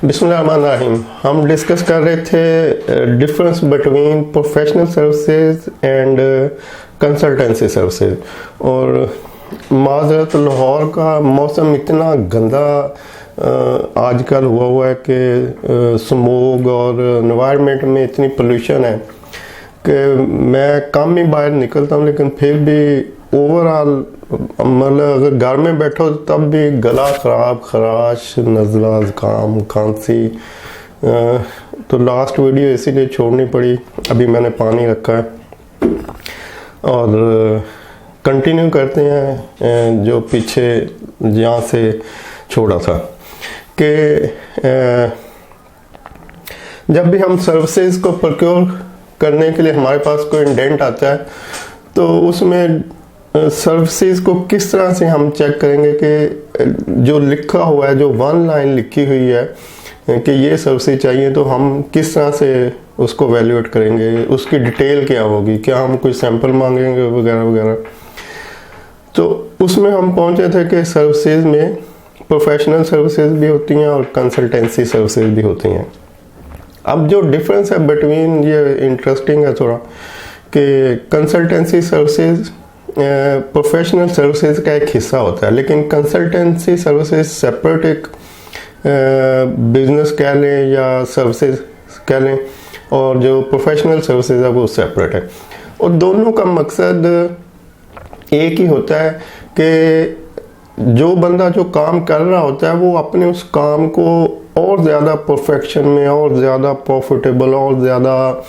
बिस्मिल्लाहिर्रहमानिर्रहीम। हम डिस्कस कर रहे थे difference between professional services and consultancy services. और माजरत लाहौर का मौसम इतना गंदा आजकल हुआ है कि स्मोग और एनवायरनमेंट में इतनी पोल्यूशन है कि मैं कम ही बाहर निकलता हूँ, लेकिन फिर भी ओवरऑल मतलब अगर घर में बैठो तब भी गला ख़राब, खराश, नज़ला, ज़ुकाम, खांसी। तो लास्ट वीडियो इसीलिए छोड़नी पड़ी। अभी मैंने पानी रखा है और कंटिन्यू करते हैं जो पीछे जहाँ से छोड़ा था कि जब भी हम सर्विसेज को प्रोक्योर करने के लिए हमारे पास कोई इंडेंट आता है तो उसमें सर्विसेज को किस तरह से हम चेक करेंगे कि जो लिखा हुआ है, जो वन लाइन लिखी हुई है कि ये सर्विसेज चाहिए, तो हम किस तरह से उसको वैल्यूएट करेंगे, उसकी डिटेल क्या होगी, क्या हम कोई सैंपल मांगेंगे वगैरह वगैरह। तो उसमें हम पहुंचे थे कि सर्विसेज में प्रोफेशनल सर्विसेज भी होती हैं और कंसल्टेंसी सर्विसेज भी होती हैं। अब जो डिफरेंस है बिटवीन, ये इंटरेस्टिंग है थोड़ा, कि कंसल्टेंसी सर्विसेज प्रोफेशनल सर्विसेज का एक हिस्सा होता है, लेकिन कंसल्टेंसी सर्विसेज सेपरेट एक बिजनेस कह लें या सर्विसेज कह लें, और जो प्रोफेशनल सर्विसेज है वो सेपरेट है। और दोनों का मकसद एक ही होता है कि जो बंदा जो काम कर रहा होता है वो अपने उस काम को और ज़्यादा परफेक्शन में, और ज़्यादा प्रॉफिटेबल, और ज़्यादा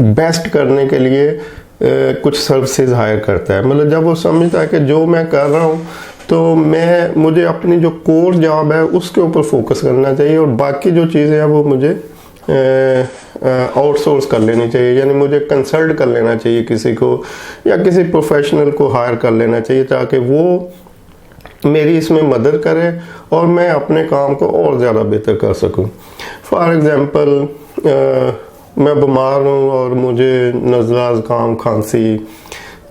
बेस्ट करने के लिए कुछ सर्विसेज हायर करता है। मतलब जब वो समझता है कि जो मैं कर रहा हूँ तो मुझे अपनी जो कोर जॉब है उसके ऊपर फोकस करना चाहिए, और बाकी जो चीज़ें हैं वो मुझे आउटसोर्स कर लेनी चाहिए, यानी मुझे कंसल्ट कर लेना चाहिए किसी को, या किसी प्रोफेशनल को हायर कर लेना चाहिए ताकि वो मेरी इसमें मदद करे और मैं अपने काम को और ज़्यादा बेहतर कर सकूं। फॉर एग्ज़ाम्पल मैं बीमार हूँ और मुझे नज़ला, ज़ुकाम, खांसी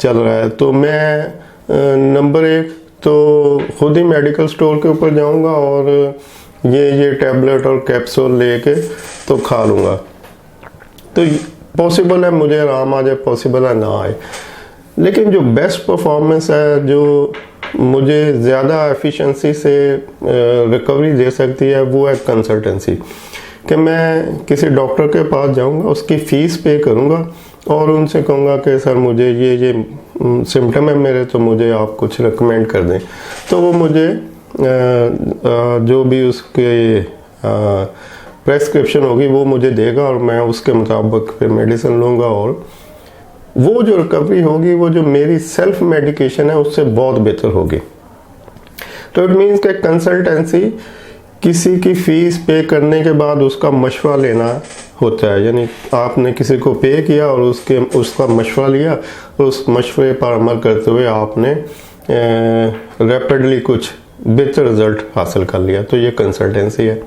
चल रहा है, तो मैं नंबर एक तो खुद ही मेडिकल स्टोर के ऊपर जाऊँगा और ये टैबलेट और कैप्सूल लेके तो खा लूँगा। तो पॉसिबल है मुझे आराम आ जाए, पॉसिबल है ना आए, लेकिन जो बेस्ट परफॉर्मेंस है, जो मुझे ज़्यादा एफिशिएंसी से रिकवरी दे सकती है, वो है कंसल्टेंसी। कि मैं किसी डॉक्टर के पास जाऊंगा, उसकी फ़ीस पे करूंगा और उनसे कहूँगा कि सर मुझे ये सिम्टम है मेरे, तो मुझे आप कुछ रिकमेंड कर दें। तो वो मुझे जो भी उसके प्रेस्क्रिप्शन होगी वो मुझे देगा और मैं उसके मुताबिक फिर मेडिसिन लूँगा, और वो जो रिकवरी होगी वो जो मेरी सेल्फ मेडिकेशन है उससे बहुत बेहतर होगी। तो इट मीन्स कि कंसल्टेंसी किसी की फ़ीस पे करने के बाद उसका मशवरा लेना होता है, यानी आपने किसी को पे किया और उसका मशवरा लिया और उस मशवरे पर अमल करते हुए आपने रैपिडली कुछ बेहतर रिज़ल्ट हासिल कर लिया, तो ये कंसल्टेंसी है।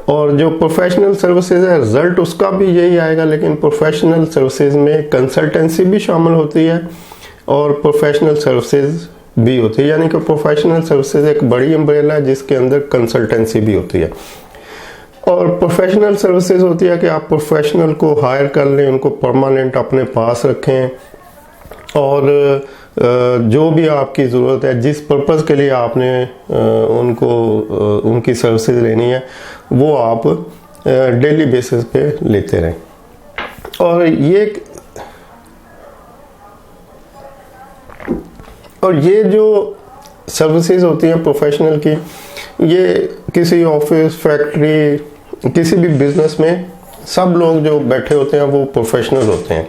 और जो प्रोफेशनल सर्विसेज है, रिज़ल्ट उसका भी यही आएगा, लेकिन प्रोफेशनल सर्विसेज में कंसल्टेंसी भी शामिल होती है और प्रोफेशनल सर्विसेज भी होती है, यानी कि प्रोफेशनल सर्विसेज एक बड़ी अम्ब्रेला है जिसके अंदर कंसल्टेंसी भी होती है। और प्रोफेशनल सर्विसेज होती है कि आप प्रोफेशनल को हायर कर लें, उनको परमानेंट अपने पास रखें, और जो भी आपकी ज़रूरत है, जिस पर्पज़ के लिए आपने उनकी सर्विसेज लेनी है, वो आप डेली बेसिस पे लेते रहें। और ये जो सर्विसेज होती हैं प्रोफेशनल की, ये किसी ऑफिस, फैक्ट्री, किसी भी बिजनेस में सब लोग जो बैठे होते हैं वो प्रोफेशनल होते हैं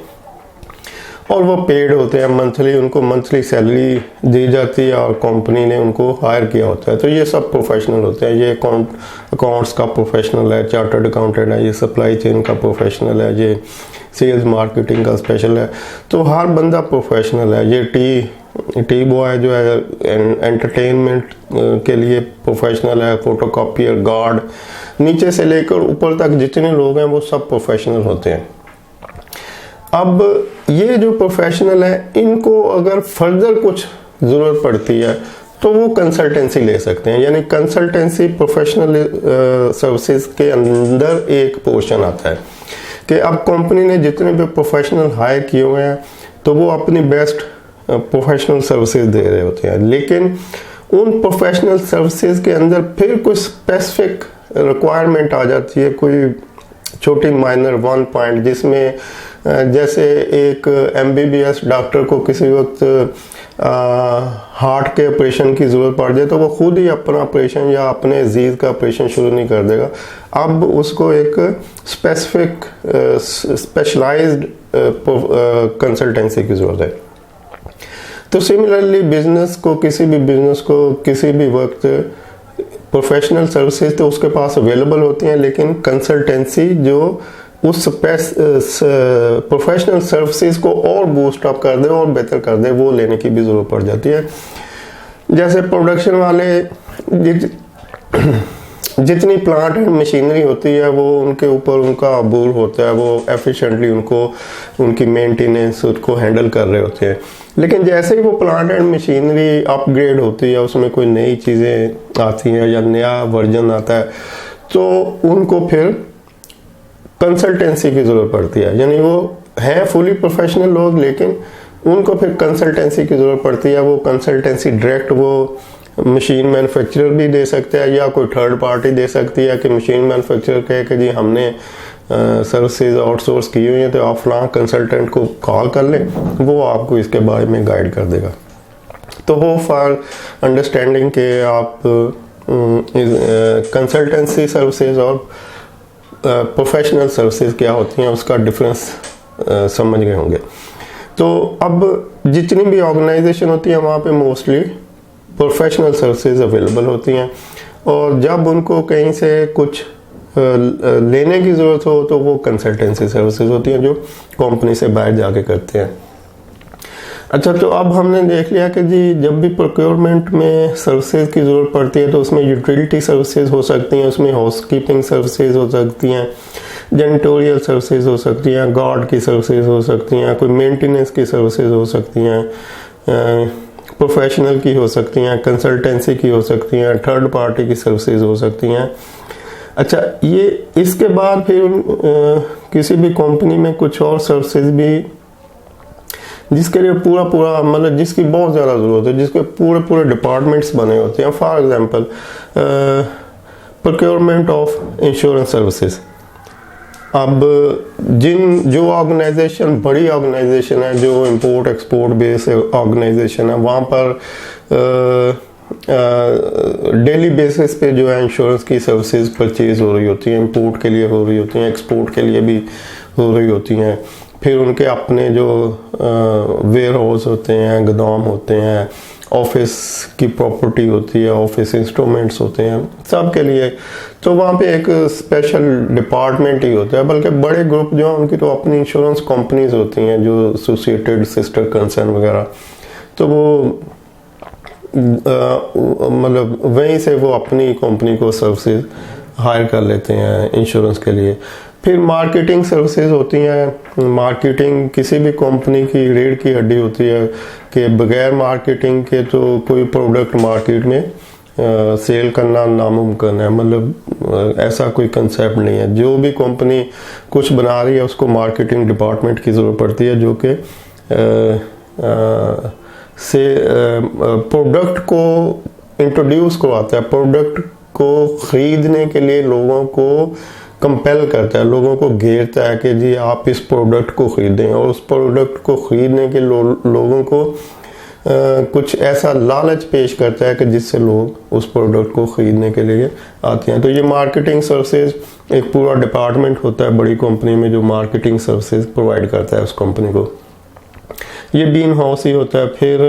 और वो पेड होते हैं मंथली, उनको मंथली सैलरी दी जाती है और कंपनी ने उनको हायर किया होता है। तो ये सब प्रोफेशनल होते हैं। ये अकाउंट्स का प्रोफेशनल है, चार्टर्ड अकाउंटेंट है, ये सप्लाई चेन का प्रोफेशनल है, ये सेल्स मार्केटिंग का स्पेशल है। तो हर बंदा प्रोफेशनल है। ये टी बॉय जो है एंटरटेनमेंट के लिए प्रोफेशनल है, फोटोकॉपियर, गार्ड, नीचे से लेकर ऊपर तक जितने लोग हैं वो सब प्रोफेशनल होते हैं। अब ये जो प्रोफेशनल है, इनको अगर फर्दर कुछ ज़रूरत पड़ती है तो वो कंसल्टेंसी ले सकते हैं। यानी कंसल्टेंसी प्रोफेशनल सर्विसेज के अंदर एक पोर्शन आता है कि अब कंपनी ने जितने भी प्रोफेशनल हायर किए हुए हैं तो वो अपनी बेस्ट प्रोफेशनल सर्विसेज दे रहे होते हैं, लेकिन उन प्रोफेशनल सर्विसेज के अंदर फिर कुछ स्पेसिफिक रिक्वायरमेंट आ जाती है, कोई छोटी माइनर 1 पॉइंट, जिसमें जैसे एक MBBS डॉक्टर को किसी वक्त हार्ट के ऑपरेशन की ज़रूरत पड़ जाए तो वो खुद ही अपना ऑपरेशन या अपने अजीज़ का ऑपरेशन शुरू नहीं कर देगा। अब उसको एक स्पेसिफिक स्पेशलाइज्ड कंसल्टेंसी की ज़रूरत है। तो सिमिलरली किसी भी वक्त प्रोफेशनल सर्विसेज तो उसके पास अवेलेबल होती हैं, लेकिन कंसल्टेंसी जो उस प्रोफेशनल सर्विसेज को और बूस्ट अप कर दे और बेहतर कर दे, वो लेने की भी ज़रूरत पड़ जाती है। जैसे प्रोडक्शन वाले जितनी प्लांट एंड मशीनरी होती है वो उनके ऊपर उनका अबूर होता है, वो एफिशिएंटली उनकी मेंटेनेंस उसको हैंडल कर रहे होते हैं। लेकिन जैसे ही वो प्लांट एंड मशीनरी अपग्रेड होती है, उसमें कोई नई चीज़ें आती हैं या नया वर्जन आता है, तो उनको फिर कंसल्टेंसी की ज़रूरत पड़ती है। यानी वो हैं फुली प्रोफेशनल लोग, लेकिन उनको फिर कंसल्टेंसी की ज़रूरत पड़ती है। वो कंसल्टेंसी डायरेक्ट वो मशीन मैन्युफैक्चरर भी दे सकते हैं या कोई थर्ड पार्टी दे सकती है कि मशीन मैन्युफैक्चरर कहे कि जी हमने सर्विसेज आउटसोर्स की हुई है तो आप फलां कंसल्टेंट को कॉल कर लें, वो आपको इसके बारे में गाइड कर देगा। तो हो फॉर अंडरस्टैंडिंग के आप कंसल्टेंसी सर्विसेज और प्रोफेशनल सर्विसेज क्या होती हैं उसका डिफरेंस समझ गए होंगे। तो अब जितनी भी ऑर्गेनाइजेशन होती है वहाँ पे मोस्टली प्रोफेशनल सर्विसेज अवेलेबल होती हैं, और जब उनको कहीं से कुछ लेने की ज़रूरत हो तो वो कंसल्टेंसी सर्विसेज होती हैं जो कंपनी से बाहर जाके करते हैं। अच्छा, तो अब हमने देख लिया कि जी जब भी प्रोक्योरमेंट में सर्विसेज की ज़रूरत पड़ती है तो उसमें यूटिलिटी सर्विसेज हो सकती हैं, उसमें हाउसकीपिंग सर्विसेज हो सकती हैं, जेनिटोरियल सर्विसेज हो सकती हैं, गार्ड की सर्विसेज हो सकती हैं, कोई मेंटेनेंस की सर्विसेज हो सकती हैं, प्रोफेशनल की हो सकती हैं, कंसल्टेंसी की हो सकती हैं, थर्ड पार्टी की सर्विसेज हो सकती हैं। अच्छा, ये इसके बाद फिर किसी भी कंपनी में कुछ और सर्विसेज भी जिसके लिए पूरा मतलब जिसकी बहुत ज़्यादा ज़रूरत है, जिसके पूरे डिपार्टमेंट्स बने होते हैं। For example procurement of insurance services. अब जो ऑर्गेनाइजेशन बड़ी ऑर्गेनाइजेशन है, जो इंपोर्ट एक्सपोर्ट बेस ऑर्गेनाइजेशन है, वहाँ पर डेली बेसिस पे जो है इंश्योरेंस की सर्विसेज परचेज हो रही होती हैं, इंपोर्ट के लिए हो रही होती हैं, एक्सपोर्ट के लिए भी हो रही होती हैं। फिर उनके अपने जो वेयर हाउस होते हैं, गोदाम होते हैं, ऑफिस की प्रॉपर्टी होती है, ऑफिस इंस्ट्रूमेंट्स होते हैं, सब के लिए तो वहाँ पे एक स्पेशल डिपार्टमेंट ही होता है। बल्कि बड़े ग्रुप जो हैं उनकी तो अपनी इंश्योरेंस कंपनीज होती हैं, जो एसोसिएटेड सिस्टर कंसर्न वगैरह, तो वो मतलब वहीं से वो अपनी कंपनी को सर्विसेज हायर कर लेते हैं इंश्योरेंस के लिए। फिर मार्केटिंग सर्विसेज होती हैं। मार्केटिंग किसी भी कंपनी की रीढ़ की हड्डी होती है कि बगैर मार्केटिंग के तो कोई प्रोडक्ट मार्केट में सेल करना नामुमकिन है। मतलब ऐसा कोई कंसेप्ट नहीं है। जो भी कंपनी कुछ बना रही है उसको मार्केटिंग डिपार्टमेंट की ज़रूरत पड़ती है, जो कि प्रोडक्ट को इंट्रोड्यूस करवाता है, प्रोडक्ट को ख़रीदने के लिए लोगों को कंपेल करता है, लोगों को घेरता है कि जी आप इस प्रोडक्ट को ख़रीदें, और उस प्रोडक्ट को ख़रीदने के लोगों को कुछ ऐसा लालच पेश करता है कि जिससे लोग उस प्रोडक्ट को ख़रीदने के लिए आते हैं। तो ये मार्केटिंग सर्विसेज एक पूरा डिपार्टमेंट होता है बड़ी कंपनी में जो मार्केटिंग सर्विसेज प्रोवाइड करता है उस कंपनी को। ये भी इन हाउस ही होता है। फिर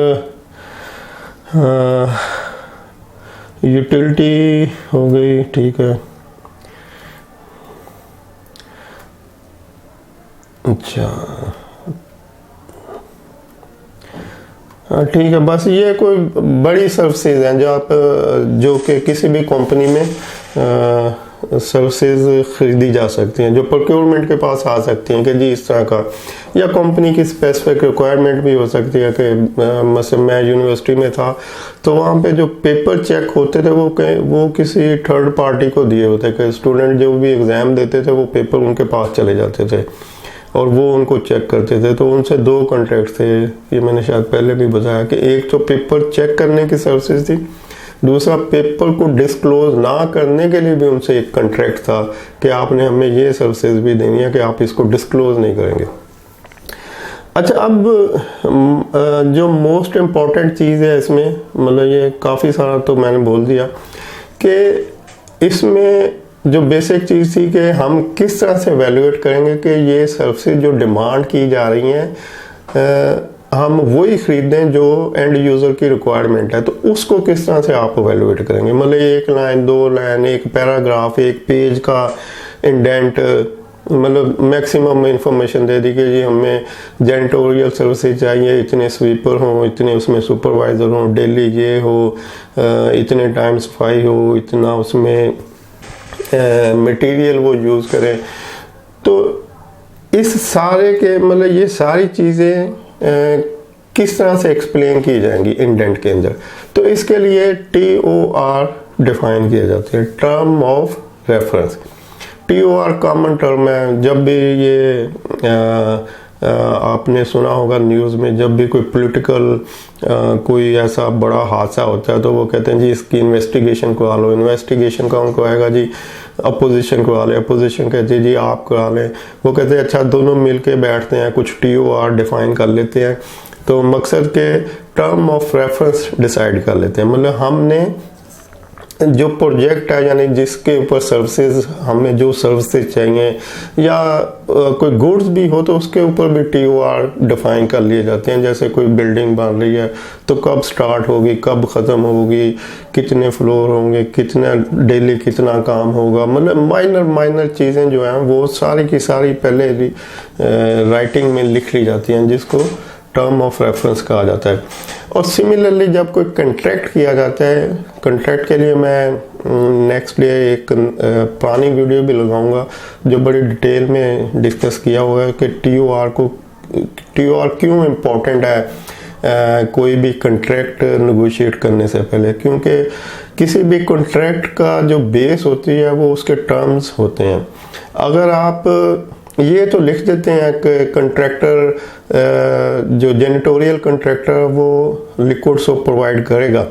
यूटिलिटी हो गई, ठीक है। अच्छा, हाँ ठीक है। बस ये कोई बड़ी सर्विसेज हैं जो कि किसी भी कंपनी में सर्विसेज खरीदी जा सकती हैं, जो प्रोक्योरमेंट के पास आ सकती हैं कि जी इस तरह का, या कंपनी की स्पेसिफिक रिक्वायरमेंट भी हो सकती है कि मतलब मैं यूनिवर्सिटी में था तो वहाँ पे जो पेपर चेक होते थे वो किसी थर्ड पार्टी को दिए होते कि स्टूडेंट जो भी एग्ज़ाम देते थे वो पेपर उनके पास चले जाते थे और वो उनको चेक करते थे। तो उनसे 2 कॉन्ट्रैक्ट थे, ये मैंने शायद पहले भी बताया कि एक तो पेपर चेक करने की सर्विसेज थी, दूसरा पेपर को डिस्क्लोज ना करने के लिए भी उनसे एक कॉन्ट्रैक्ट था कि आपने हमें ये सर्विसेज भी देनी है कि आप इसको डिस्क्लोज नहीं करेंगे। अच्छा, अब जो मोस्ट इम्पॉर्टेंट चीज़ है इसमें, मतलब ये काफ़ी सारा तो मैंने बोल दिया कि इसमें जो बेसिक चीज़ थी कि हम किस तरह से वैल्यूएट करेंगे कि ये सर्विसेज जो डिमांड की जा रही हैं हम वही खरीदें जो एंड यूज़र की रिक्वायरमेंट है, तो उसको किस तरह से आप वैल्यूएट करेंगे। मतलब 1 लाइन 2 लाइन, एक पैराग्राफ, एक पेज का इंडेंट, मतलब मैक्सिमम इंफॉर्मेशन दे दी कि जी हमें जेनिटोरियल सर्विसेज चाहिए, इतने स्वीपर हों, इतने उसमें सुपरवाइज़र हों, डेली ये हो, इतने टाइम सफाई हो, इतना उसमें मटेरियल वो यूज़ करें। तो इस सारे के मतलब ये सारी चीज़ें किस तरह से एक्सप्लेन की जाएंगी इंडेंट के अंदर, तो इसके लिए TOR डिफाइन किया जाता है, term of reference. TOR common term है, जब भी ये आपने सुना होगा न्यूज़ में, जब भी कोई पॉलिटिकल कोई ऐसा बड़ा हादसा होता है तो वो कहते हैं जी इसकी इन्वेस्टिगेशन करा लो। इन्वेस्टिगेशन कौन कराएगा जी, अपोजिशन करा ले। अपोजिशन कहती है जी आप करा लें। वो कहते हैं अच्छा दोनों मिल के बैठते हैं, कुछ TOR डिफाइन कर लेते हैं, तो मकसद के टर्म ऑफ रेफरेंस डिसाइड कर लेते हैं। मतलब हमने जो प्रोजेक्ट है यानी जिसके ऊपर सर्विसेज, हमें जो सर्विसेज चाहिए या कोई गुड्स भी हो तो उसके ऊपर भी TOR डिफाइन कर लिए जाते हैं। जैसे कोई बिल्डिंग बन रही है तो कब स्टार्ट होगी, कब ख़त्म होगी, कितने फ्लोर होंगे, कितना डेली कितना काम होगा, मतलब माइनर चीज़ें जो हैं वो सारी की सारी पहले राइटिंग में लिख ली जाती हैं, जिसको टर्म ऑफ रेफरेंस कहा जाता है। और सिमिलरली जब कोई कंट्रैक्ट किया जाता है, कंट्रैक्ट के लिए मैं नेक्स्ट डे एक पुरानी वीडियो भी लगाऊंगा जो बड़ी डिटेल में डिस्कस किया हुआ है कि TOR क्यों इम्पोर्टेंट है कोई भी कंट्रैक्ट नेगोशिएट करने से पहले, क्योंकि किसी भी कंट्रैक्ट का जो बेस होती है वो उसके टर्म्स होते हैं। अगर आप ये तो लिख देते हैं कि कंट्रैक्टर जो जेनिटोरियल कंट्रैक्टर वो लिक्विड सोप प्रोवाइड करेगा,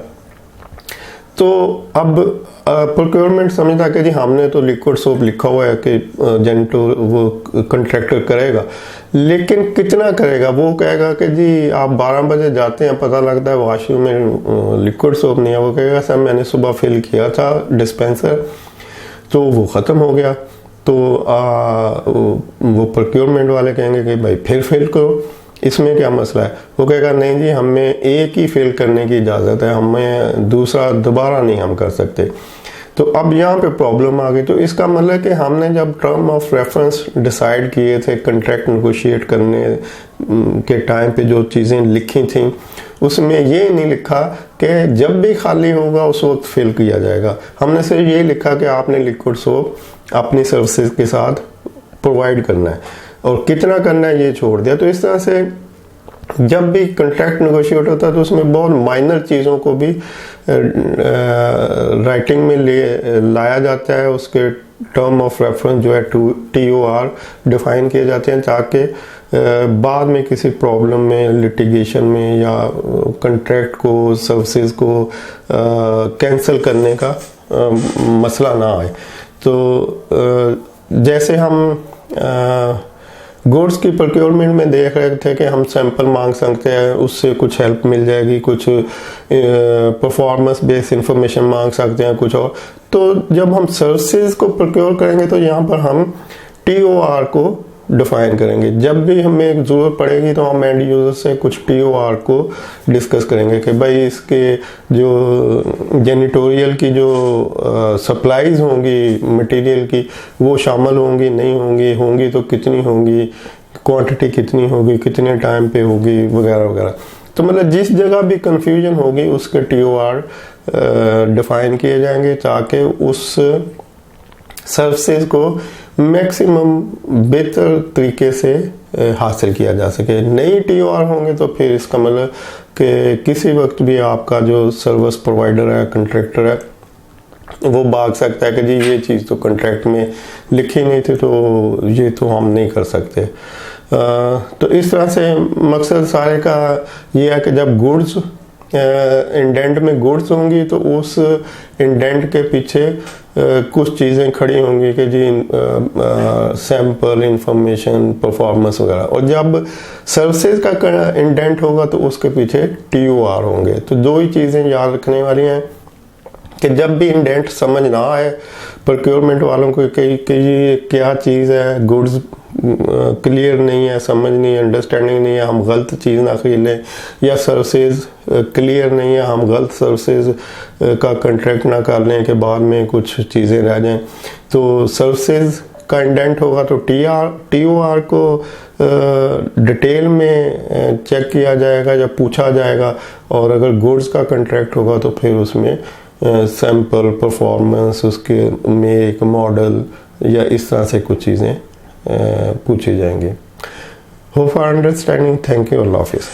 तो अब प्रोक्योरमेंट समझता कि जी हमने तो लिक्विड सोप लिखा हुआ है कि वो कंट्रैक्टर करेगा, लेकिन कितना करेगा वो कहेगा कि जी आप 12 बजे जाते हैं, पता लगता है वॉशरूम में लिक्विड सोप नहीं है। वो कहेगा सर मैंने सुबह फिल किया था डिस्पेंसर तो वो ख़त्म हो गया। तो वो प्रोक्योरमेंट वाले कहेंगे कि भाई फिर फिल करो, इसमें क्या मसला है। वो कहेगा नहीं जी हमें एक ही फिल करने की इजाज़त है, हमें दूसरा दोबारा नहीं हम कर सकते। तो अब यहाँ पे प्रॉब्लम आ गई। तो इसका मतलब कि हमने जब टर्म ऑफ रेफरेंस डिसाइड किए थे कंट्रैक्ट नेगोशिएट करने के टाइम पे, जो चीज़ें लिखी थी उसमें ये नहीं लिखा कि जब भी खाली होगा उस वक्त फिल किया जाएगा। हमने सिर्फ ये लिखा कि आपने लिक्विड सोप अपनी सर्विसेज के साथ प्रोवाइड करना है और कितना करना है ये छोड़ दिया। तो इस तरह से जब भी कॉन्ट्रैक्ट नेगोशिएट होता है तो उसमें बहुत माइनर चीज़ों को भी राइटिंग में लाया जाता है। उसके टर्म ऑफ रेफरेंस जो है TOR डिफाइन किए जाते हैं ताकि बाद में किसी प्रॉब्लम में, लिटिगेशन में या कॉन्ट्रैक्ट को, सर्विसेज को कैंसिल करने का मसला ना आए। तो जैसे हम गुड्स की प्रोक्योरमेंट में देख रहे थे कि हम सैंपल मांग सकते हैं, उससे कुछ हेल्प मिल जाएगी, कुछ परफॉर्मेंस बेस्ड इंफॉर्मेशन मांग सकते हैं, कुछ और। तो जब हम सर्विसेज को प्रोक्योर करेंगे तो यहाँ पर हम TOR को डिफाइन करेंगे। जब भी हमें एक ज़रूरत पड़ेगी तो हम एंड यूज़र से कुछ TOR को डिस्कस करेंगे कि भाई इसके जो जेनिटोरियल की जो सप्लाईज होंगी मटेरियल की वो शामिल होंगी, नहीं होंगी, होंगी तो कितनी होंगी, क्वांटिटी कितनी होगी, कितने टाइम पे होगी, वगैरह वगैरह। तो मतलब जिस जगह भी कंफ्यूजन होगी उसके TOR डिफाइन किए जाएंगे ताकि उस सर्विसेज को मैक्सिमम बेहतर तरीके से हासिल किया जा सके। नई TOR होंगे तो फिर इसका मतलब कि किसी वक्त भी आपका जो सर्विस प्रोवाइडर है, कंट्रैक्टर है, वो भाग सकता है कि जी ये चीज़ तो कॉन्ट्रैक्ट में लिखी नहीं थी, तो ये तो हम नहीं कर सकते। तो इस तरह से मकसद सारे का ये है कि जब गुड्स इंडेंट में गुड्स होंगी तो उस इंडेंट के पीछे कुछ चीज़ें खड़ी होंगी कि जी सैंपल, इंफॉर्मेशन, परफॉर्मेंस वगैरह। और जब सर्विसेज का इंडेंट होगा तो उसके पीछे TOR होंगे। तो दो ही चीज़ें याद रखने वाली हैं कि जब भी इंडेंट समझ ना आए प्रोक्योरमेंट वालों को कि ये क्या चीज़ है, गुड्स क्लियर नहीं है, समझ नहीं है, अंडरस्टैंडिंग नहीं है, हम गलत चीज़ ना खरीद लें, या सर्विसेज क्लियर नहीं है, हम गलत सर्विसेज का कॉन्ट्रैक्ट ना कर लें कि बाद में कुछ चीज़ें रह जाएं। तो सर्विसेज का इंडेंट होगा तो TOR को डिटेल में चेक किया जाएगा या पूछा जाएगा, और अगर गुड्स का कॉन्ट्रैक्ट होगा तो फिर उसमें सैंपल, परफॉर्मेंस, उसके मेक, मॉडल या इस तरह से कुछ चीज़ें पूछी जाएंगी। Hope for understanding. Thank you. अल्लाह हाफिज़।